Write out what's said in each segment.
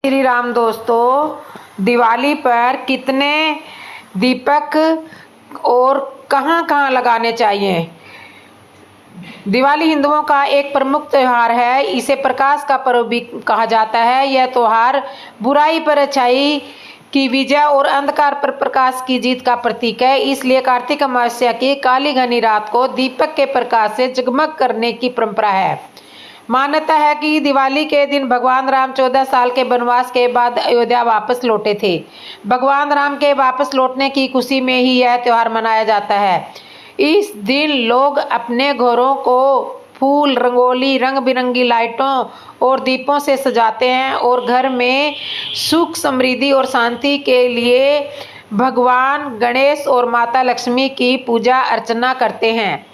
श्री राम दोस्तों, दिवाली पर कितने दीपक और कहां कहां लगाने चाहिए। दिवाली हिंदुओं का एक प्रमुख त्यौहार है। इसे प्रकाश का पर्व भी कहा जाता है। यह त्यौहार बुराई पर अच्छाई की विजय और अंधकार पर प्रकाश की जीत का प्रतीक है। इसलिए कार्तिक अमावस्या की काली घनी रात को दीपक के प्रकाश से जगमग करने की परंपरा है। मान्यता है कि दिवाली के दिन भगवान राम 14 साल के वनवास के बाद अयोध्या वापस लौटे थे। भगवान राम के वापस लौटने की खुशी में ही यह त्यौहार मनाया जाता है। इस दिन लोग अपने घरों को फूल, रंगोली, रंग बिरंगी लाइटों और दीपों से सजाते हैं और घर में सुख, समृद्धि और शांति के लिए भगवान गणेश और माता लक्ष्मी की पूजा अर्चना करते हैं।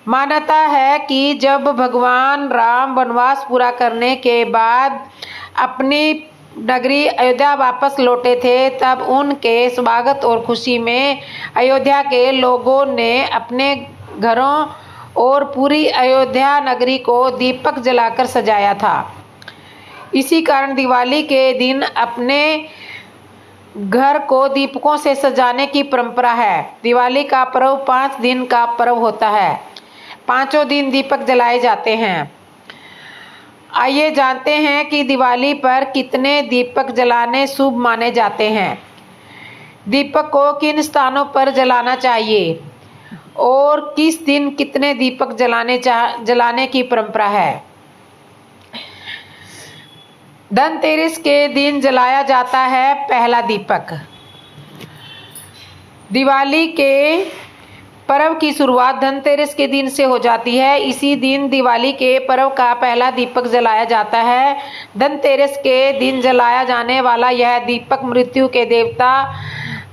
मान्यता है कि जब भगवान राम वनवास पूरा करने के बाद अपनी नगरी अयोध्या वापस लौटे थे, तब उनके स्वागत और खुशी में अयोध्या के लोगों ने अपने घरों और पूरी अयोध्या नगरी को दीपक जलाकर सजाया था। इसी कारण दिवाली के दिन अपने घर को दीपकों से सजाने की परंपरा है। दिवाली का पर्व 5 दिन का पर्व होता है। पांचों दिन दीपक जलाए जाते हैं। आइए जानते हैं कि दिवाली पर कितने दीपक जलाने शुभ माने जाते हैं। दीपक को किन स्थानों पर जलाना चाहिए और किस दिन कितने दीपक जलाने की परंपरा है। धनतेरस के दिन जलाया जाता है पहला दीपक। दिवाली के पर्व की शुरुआत धनतेरस के दिन से हो जाती है। इसी दिन दिवाली के पर्व का पहला दीपक जलाया जाता है। धनतेरस के दिन जलाया जाने वाला यह दीपक मृत्यु के देवता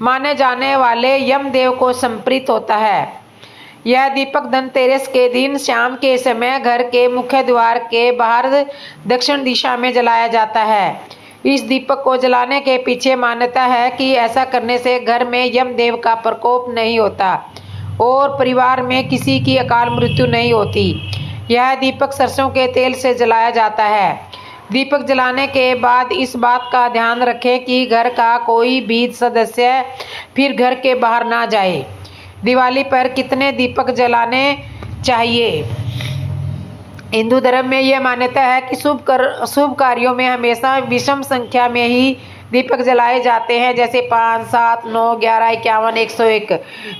माने जाने वाले यमदेव को समर्पित होता है। यह दीपक धनतेरस के दिन शाम के समय घर के मुख्य द्वार के बाहर दक्षिण दिशा में जलाया जाता है। इस दीपक को जलाने के पीछे मान्यता है कि ऐसा करने से घर में यमदेव का प्रकोप नहीं होता और परिवार में किसी की अकाल मृत्यु नहीं होती। यह दीपक सरसों के तेल से जलाया जाता है। दीपक जलाने के बाद इस बात का ध्यान रखें कि घर का कोई भी सदस्य फिर घर के बाहर ना जाए। दिवाली पर कितने दीपक जलाने चाहिए। हिंदू धर्म में यह मान्यता है कि शुभ कार्यों में हमेशा विषम संख्या में ही दीपक जलाए जाते हैं, जैसे 5, 7, 9, 11, 51, 101।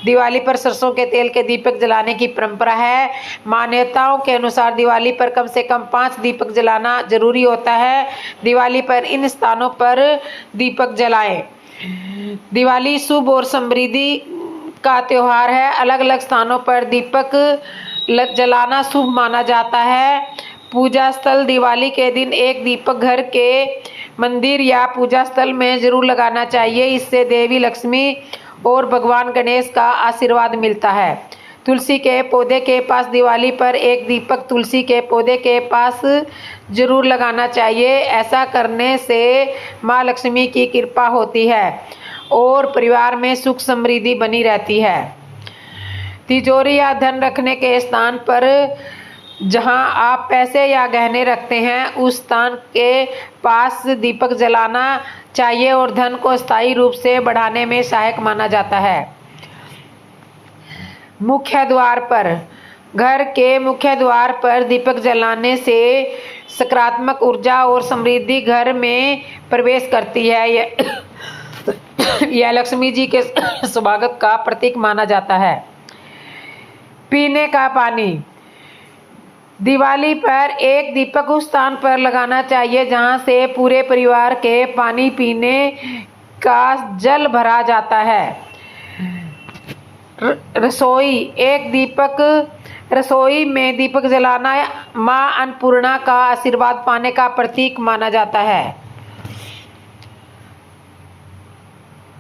दिवाली पर सरसों के तेल के दीपक जलाने की परंपरा है। मान्यताओं के अनुसार दिवाली पर कम से कम 5 दीपक जलाना जरूरी होता है। दिवाली पर इन स्थानों पर दीपक जलाएं। दिवाली शुभ और समृद्धि का त्यौहार है। अलग अलग स्थानों पर दीपक जलाना शुभ माना जाता है। पूजा स्थल दिवाली के दिन एक दीपक घर के मंदिर या पूजा स्थल में जरूर लगाना चाहिए। इससे देवी लक्ष्मी और भगवान गणेश का आशीर्वाद मिलता है। तुलसी के पौधे के पास दिवाली पर एक दीपक तुलसी के पौधे के पास जरूर लगाना चाहिए। ऐसा करने से माँ लक्ष्मी की कृपा होती है और परिवार में सुख समृद्धि बनी रहती है। तिजोरी या धन रखने के स्थान पर जहां आप पैसे या गहने रखते हैं, उस स्थान के पास दीपक जलाना चाहिए और धन को स्थायी रूप से बढ़ाने में सहायक माना जाता है। मुख्य द्वार पर घर के मुख्य द्वार पर दीपक जलाने से सकारात्मक ऊर्जा और समृद्धि घर में प्रवेश करती है। यह लक्ष्मी जी के स्वागत का प्रतीक माना जाता है। पीने का पानी दिवाली पर एक दीपक उस स्थान पर लगाना चाहिए जहां से पूरे परिवार के पानी पीने का जल भरा जाता है। रसोई में दीपक जलाना मां अन्नपूर्णा का आशीर्वाद पाने का प्रतीक माना जाता है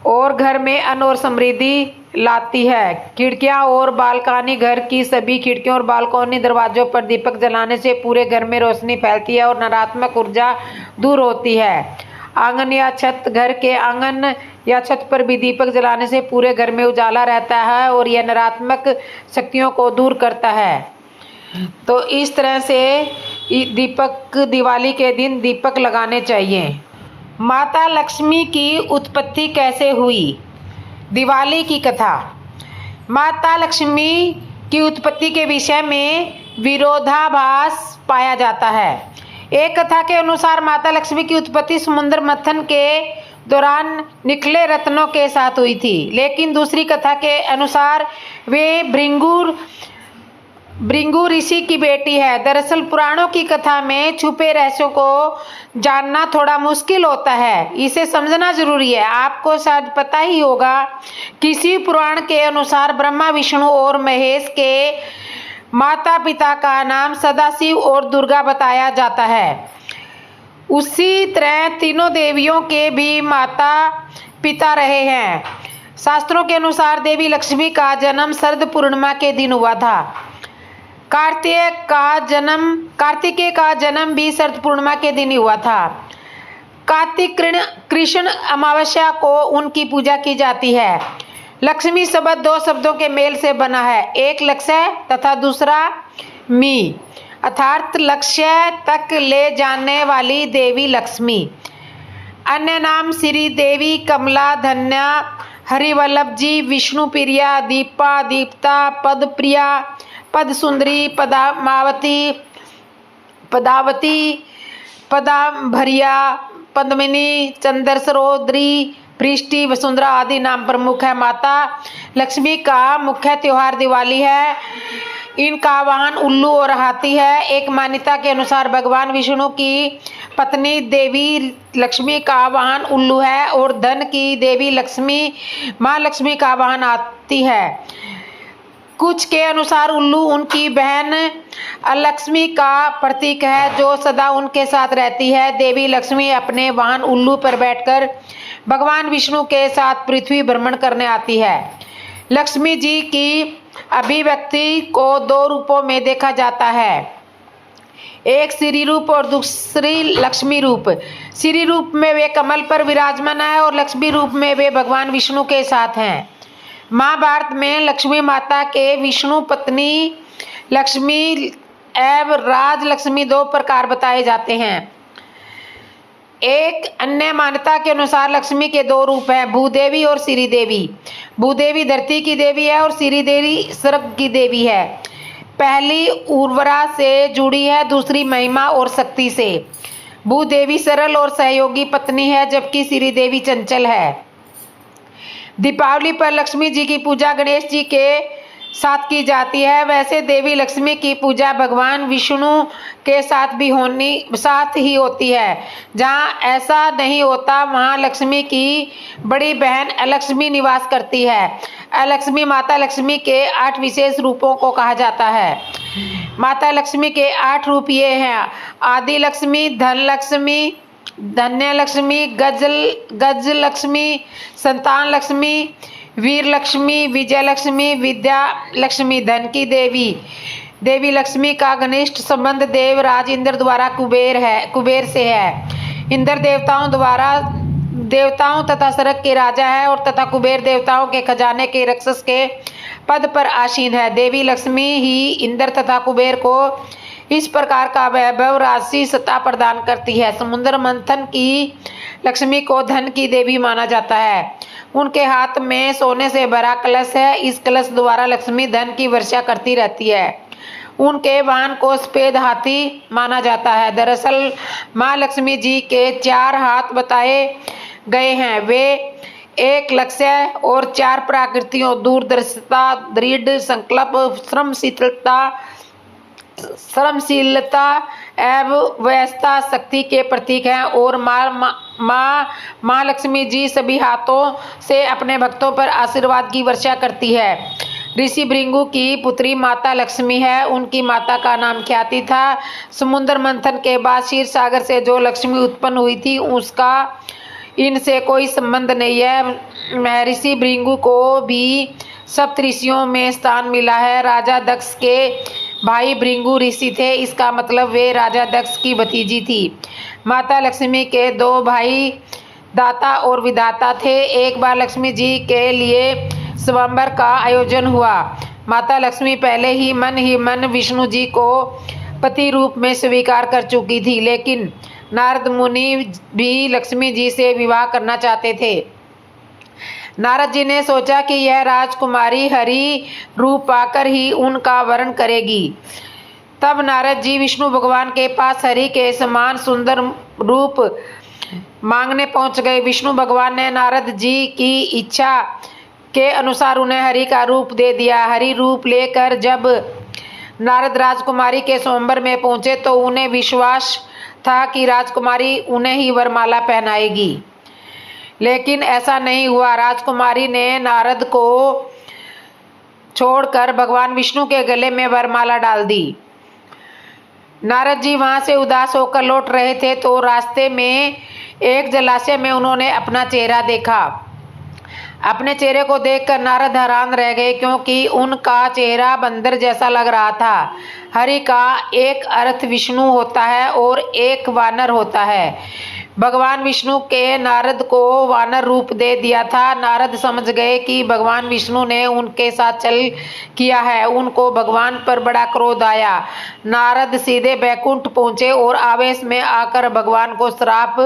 और घर में अन्न और समृद्धि लाती है। खिड़कियां और बालकनी घर की सभी खिड़कियों और बालकनी दरवाजों पर दीपक जलाने से पूरे घर में रोशनी फैलती है और नकारात्मक ऊर्जा दूर होती है। आंगन या छत घर के आंगन या छत पर भी दीपक जलाने से पूरे घर में उजाला रहता है और यह नकारात्मक शक्तियों को दूर करता है। तो इस तरह से दीपक दिवाली के दिन दीपक लगाने चाहिए। माता लक्ष्मी की उत्पत्ति कैसे हुई? दिवाली की कथा। माता लक्ष्मी की उत्पत्ति के विषय में विरोधाभास पाया जाता है। एक कथा के अनुसार माता लक्ष्मी की उत्पत्ति समुद्र मंथन के दौरान निकले रत्नों के साथ हुई थी, लेकिन दूसरी कथा के अनुसार वे भृगु ऋषि की बेटी है। दरअसल पुराणों की कथा में छुपे रहस्यों को जानना थोड़ा मुश्किल होता है, इसे समझना जरूरी है। आपको शायद पता ही होगा, किसी पुराण के अनुसार ब्रह्मा, विष्णु और महेश के माता पिता का नाम सदाशिव और दुर्गा बताया जाता है। उसी तरह तीनों देवियों के भी माता पिता रहे हैं। शास्त्रों के अनुसार देवी लक्ष्मी का जन्म शरद पूर्णिमा के दिन हुआ था। कार्तिकेय का जन्म भी शरद पूर्णिमा के दिन ही हुआ था। कार्तिक कृष्ण अमावस्या को उनकी पूजा की जाती है। लक्ष्मी शब्द दो शब्दों के मेल से बना है, एक लक्ष्य तथा दूसरा मी, अर्थात लक्ष्य तक ले जाने वाली देवी लक्ष्मी। अन्य नाम श्री देवी, कमला, धन्या, हरिवल्लभ जी, विष्णु प्रिया, दीपा, दीप्ता, पदप्रिया, पद सुंदरी, पदामावती, पदावती, पदाभरिया, पद्मिनी, चंद्र सरोदरी, पृष्टि, वसुंधरा आदि नाम प्रमुख है। माता लक्ष्मी का मुख्य त्योहार दिवाली है। इनका वाहन उल्लू और हाथी है। एक मान्यता के अनुसार भगवान विष्णु की पत्नी देवी लक्ष्मी का वाहन उल्लू है और धन की देवी लक्ष्मी, माँ लक्ष्मी का वाहन हाथी है। कुछ के अनुसार उल्लू उनकी बहन लक्ष्मी का प्रतीक है, जो सदा उनके साथ रहती है। देवी लक्ष्मी अपने वाहन उल्लू पर बैठकर भगवान विष्णु के साथ पृथ्वी भ्रमण करने आती है। लक्ष्मी जी की अभिव्यक्ति को दो रूपों में देखा जाता है, एक श्री रूप और दूसरी लक्ष्मी रूप। श्री रूप में वे कमल पर विराजमान है और लक्ष्मी रूप में वे भगवान विष्णु के साथ हैं। महाभारत में लक्ष्मी माता के विष्णु पत्नी लक्ष्मी एवं राज लक्ष्मी दो प्रकार बताए जाते हैं। एक अन्य मान्यता के अनुसार लक्ष्मी के दो रूप हैं, भूदेवी और श्रीदेवी। भूदेवी धरती की देवी है और श्रीदेवी स्वर्ग की देवी है। पहली उर्वरा से जुड़ी है, दूसरी महिमा और शक्ति से। भूदेवी सरल और सहयोगी पत्नी है, जबकि श्रीदेवी चंचल है। दीपावली पर लक्ष्मी जी की पूजा गणेश जी के साथ की जाती है। वैसे देवी लक्ष्मी की पूजा भगवान विष्णु के साथ ही होती है। जहाँ ऐसा नहीं होता, वहाँ लक्ष्मी की बड़ी बहन अलक्ष्मी निवास करती है। अलक्ष्मी माता लक्ष्मी के 8 विशेष रूपों को कहा जाता है। माता लक्ष्मी के 8 रूप ये हैं: आदि लक्ष्मी, धन लक्ष्मी, धन्य लक्ष्मी, गज लक्ष्मी, संतान लक्ष्मी, वीर लक्ष्मी, विजय लक्ष्मी, विद्या लक्ष्मी। धन की देवी देवी लक्ष्मी का घनिष्ठ संबंध देवराज इंद्र द्वारा कुबेर से है। इंद्र देवताओं तथा स्वर्ग के राजा है और तथा कुबेर देवताओं के खजाने के रक्षस के पद पर आसीन है। देवी लक्ष्मी ही इंद्र तथा कुबेर को इस प्रकार का वैभव, राशि, सत्ता प्रदान करती है। समुद्र मंथन की लक्ष्मी को धन की देवी माना जाता है। उनके हाथ में सोने से भरा कलश है। इस कलश द्वारा लक्ष्मी धन की वर्षा करती रहती है। उनके वाहन को सफेद हाथी माना जाता है। दरअसल माँ लक्ष्मी जी के 4 हाथ बताए गए हैं। वे एक लक्ष्य और 4 प्रकृतियों, दूरदर्शिता, दृढ़ संकल्प, श्रमशीलता एवं व्यवस्था शक्ति के प्रतीक हैं। और माँ लक्ष्मी जी सभी हाथों से अपने भक्तों पर आशीर्वाद की वर्षा करती है। ऋषि भृगु की पुत्री माता लक्ष्मी है। उनकी माता का नाम ख्याति था। समुद्र मंथन के बाद क्षीर सागर से जो लक्ष्मी उत्पन्न हुई थी, उसका इनसे कोई संबंध नहीं है। महर्षि भृगु को भी सप्तऋषियों में स्थान मिला है। राजा दक्ष के भाई भृगु ऋषि थे, इसका मतलब वे राजा दक्ष की भतीजी थी। माता लक्ष्मी के 2 भाई दाता और विधाता थे। एक बार लक्ष्मी जी के लिए स्वयंवर का आयोजन हुआ। माता लक्ष्मी पहले ही मन विष्णु जी को पति रूप में स्वीकार कर चुकी थी, लेकिन नारद मुनि भी लक्ष्मी जी से विवाह करना चाहते थे। नारद जी ने सोचा कि यह राजकुमारी हरि रूप पाकर ही उनका वरण करेगी। तब नारद जी विष्णु भगवान के पास हरि के समान सुंदर रूप मांगने पहुंच गए। विष्णु भगवान ने नारद जी की इच्छा के अनुसार उन्हें हरि का रूप दे दिया। हरि रूप लेकर जब नारद राजकुमारी के स्वयंवर में पहुंचे तो उन्हें विश्वास था कि राजकुमारी उन्हें ही वरमाला पहनाएगी, लेकिन ऐसा नहीं हुआ। राजकुमारी ने नारद को छोड़कर भगवान विष्णु के गले में वरमाला डाल दी। नारद जी वहां से उदास होकर लौट रहे थे तो रास्ते में एक जलाशय में उन्होंने अपना चेहरा देखा। अपने चेहरे को देखकर नारद हैरान रह गए, क्योंकि उनका चेहरा बंदर जैसा लग रहा था। हरि का एक अर्थ विष्णु होता है और एक वानर होता है। भगवान विष्णु के नारद को वानर रूप दे दिया था। नारद समझ गए कि भगवान विष्णु ने उनके साथ छल किया है। उनको भगवान पर बड़ा क्रोध आया। नारद सीधे बैकुंठ पहुंचे और आवेश में आकर भगवान को श्राप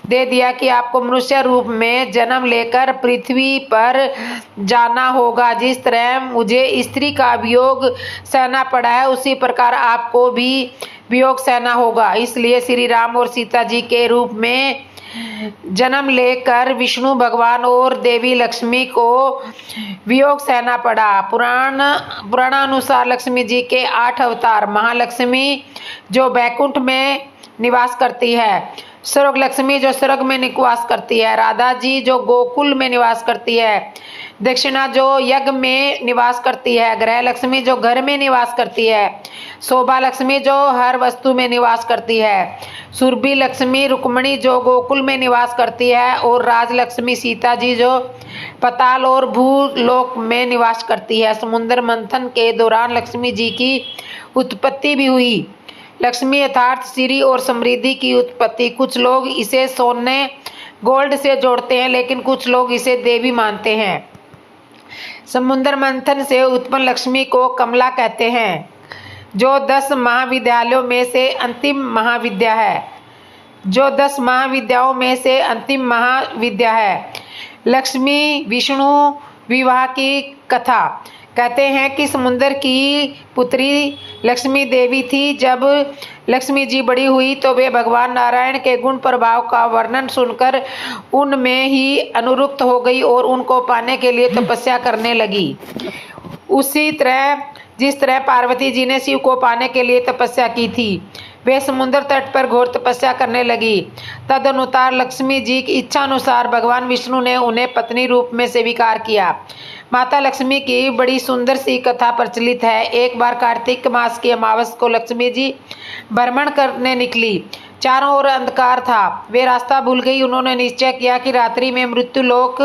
दे दिया कि आपको मनुष्य रूप में जन्म लेकर पृथ्वी पर जाना होगा। जिस तरह मुझे स्त्री का वियोग सहना पड़ा है, उसी प्रकार आपको भी वियोग सहना होगा। इसलिए श्री राम और सीता जी के रूप में जन्म लेकर विष्णु भगवान और देवी लक्ष्मी को वियोग सहना पड़ा। पुराणानुसार लक्ष्मी जी के 8 अवतार, महालक्ष्मी जो बैकुंठ में निवास करती है, स्वर्ग लक्ष्मी जो स्वर्ग में निवास करती है, राधा जी जो गोकुल में निवास करती है, दक्षिणा जो यज्ञ में निवास करती है, ग्रह लक्ष्मी जो घर में निवास करती है, शोभा लक्ष्मी जो हर वस्तु में निवास करती है, सुरभि लक्ष्मी रुक्मणी जो गोकुल में निवास करती है, और राज लक्ष्मी सीता जी जो पताल और भूलोक में निवास करती है। समुद्र मंथन के दौरान लक्ष्मी जी की उत्पत्ति भी हुई। लक्ष्मी यथार्थ श्री और समृद्धि की उत्पत्ति। कुछ लोग इसे सोने गोल्ड से जोड़ते हैं, लेकिन कुछ लोग इसे देवी मानते हैं। समुद्र मंथन से उत्पन्न लक्ष्मी को कमला कहते हैं, जो 10 महाविद्यालयों में से अंतिम महाविद्या है। लक्ष्मी विष्णु विवाह की कथा कहते हैं कि समुद्र की पुत्री लक्ष्मी देवी थी। जब लक्ष्मी जी बड़ी हुई तो वे भगवान नारायण के गुण प्रभाव का वर्णन सुनकर उनमें ही अनुरक्त हो गई और उनको पाने के लिए तपस्या करने लगी। उसी तरह जिस तरह पार्वती जी ने शिव को पाने के लिए तपस्या की थी, वे समुद्र तट पर घोर तपस्या करने लगी। तदनुसार लक्ष्मी जी की इच्छा अनुसार भगवान विष्णु ने उन्हें पत्नी रूप में स्वीकार किया। माता लक्ष्मी की बड़ी सुंदर सी कथा प्रचलित है। एक बार कार्तिक मास की अमावस को लक्ष्मी जी भ्रमण करने निकली। चारों ओर अंधकार था। वे रास्ता भूल गई। उन्होंने निश्चय किया कि रात्रि में मृत्यु लोक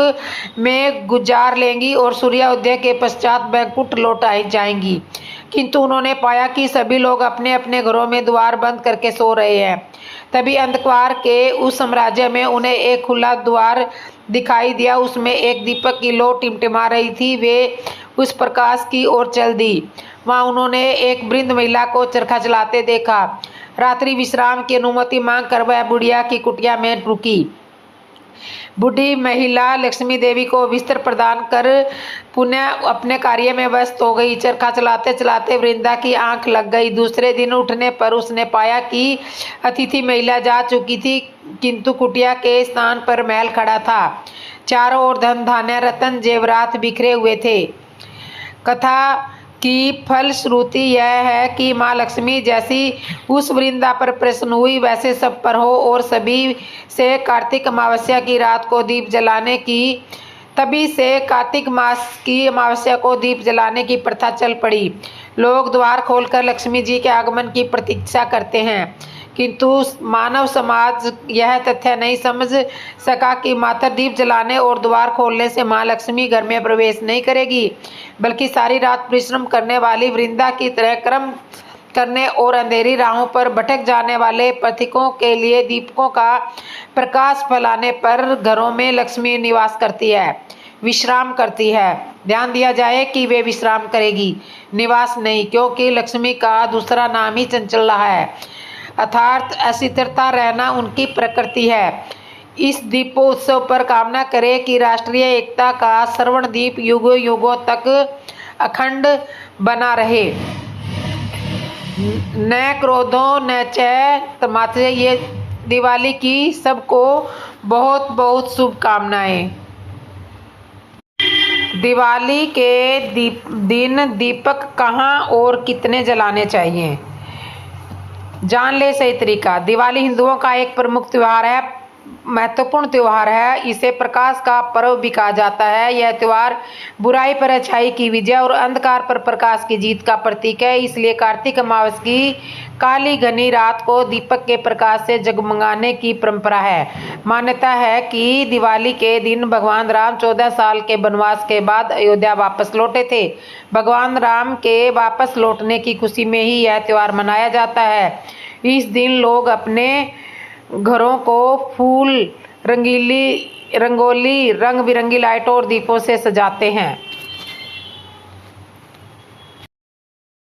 में गुजार लेंगी और सूर्योदय के पश्चात बैकुंठ लौट जाएंगी। किंतु उन्होंने पाया कि सभी लोग अपने अपने घरों में द्वार बंद करके सो रहे हैं। तभी अंधकार के उस साम्राज्य में उन्हें एक खुला द्वार दिखाई दिया। उसमें एक दीपक की लौ टिमटिमा रही थी। वे उस प्रकाश की ओर चल दी। वहां उन्होंने एक वृद्ध महिला को चरखा चलाते देखा। रात्रि विश्राम की अनुमति मांगकर वह बुढ़िया की कुटिया में रुकी। बूढ़ी महिला लक्ष्मी देवी को बिस्तर प्रदान कर पुनः अपने कार्य में व्यस्त हो गई। चरखा चलाते चलाते वृंदा की आंख लग गई। दूसरे दिन उठने पर उसने पाया कि अतिथि महिला जा चुकी थी, किंतु कुटिया के स्थान पर महल खड़ा था। चारों ओर धन धान्य रत्न जेवरात बिखरे हुए थे। कथा की फलश्रुति यह है कि माँ लक्ष्मी जैसी उस वृंदा पर प्रसन्न हुई, वैसे सब पर हो और सभी से कार्तिक अमावस्या की रात को दीप जलाने की तभी से कार्तिक मास की अमावस्या को दीप जलाने की प्रथा चल पड़ी। लोग द्वार खोलकर लक्ष्मी जी के आगमन की प्रतीक्षा करते हैं, किंतु मानव समाज यह तथ्य नहीं समझ सका कि मात्र दीप जलाने और द्वार खोलने से माँ लक्ष्मी घर में प्रवेश नहीं करेगी, बल्कि सारी रात परिश्रम करने वाली वृंदा की तरह कर्म करने और अंधेरी राहों पर भटक जाने वाले पथिकों के लिए दीपकों का प्रकाश फैलाने पर घरों में लक्ष्मी निवास करती है, विश्राम करती है। ध्यान दिया जाए कि वे विश्राम करेगी, निवास नहीं, क्योंकि लक्ष्मी का दूसरा नाम ही चंचला है। अर्थात अस्थिरता रहना उनकी प्रकृति है। इस दीपोत्सव पर कामना करें कि राष्ट्रीय एकता का स्वर्णदीप युगों युगों तक अखंड बना रहे। न क्रोधों न च मात्र। ये दिवाली की सबको बहुत बहुत शुभकामनाएं। दिवाली के दिन दीपक कहाँ और कितने जलाने चाहिए, जान ले सही तरीका। दिवाली हिंदुओं का एक प्रमुख त्योहार है, महत्वपूर्ण त्योहार है। इसे प्रकाश का पर्व भी कहा जाता है। यह त्योहार बुराई पर अच्छाई की विजय और अंधकार पर प्रकाश की जीत का प्रतीक है। इसलिए कार्तिक अमावस की काली घनी रात को दीपक के प्रकाश से जगमगाने की परंपरा है। मान्यता है कि दिवाली के दिन भगवान राम 14 साल के वनवास के बाद अयोध्या वापस लौटे थे। भगवान राम के वापस लौटने की खुशी में ही यह त्योहार मनाया जाता है। इस दिन लोग अपने घरों को फूल, रंगोली, रंग बिरंगी लाइटों और दीपों से सजाते हैं।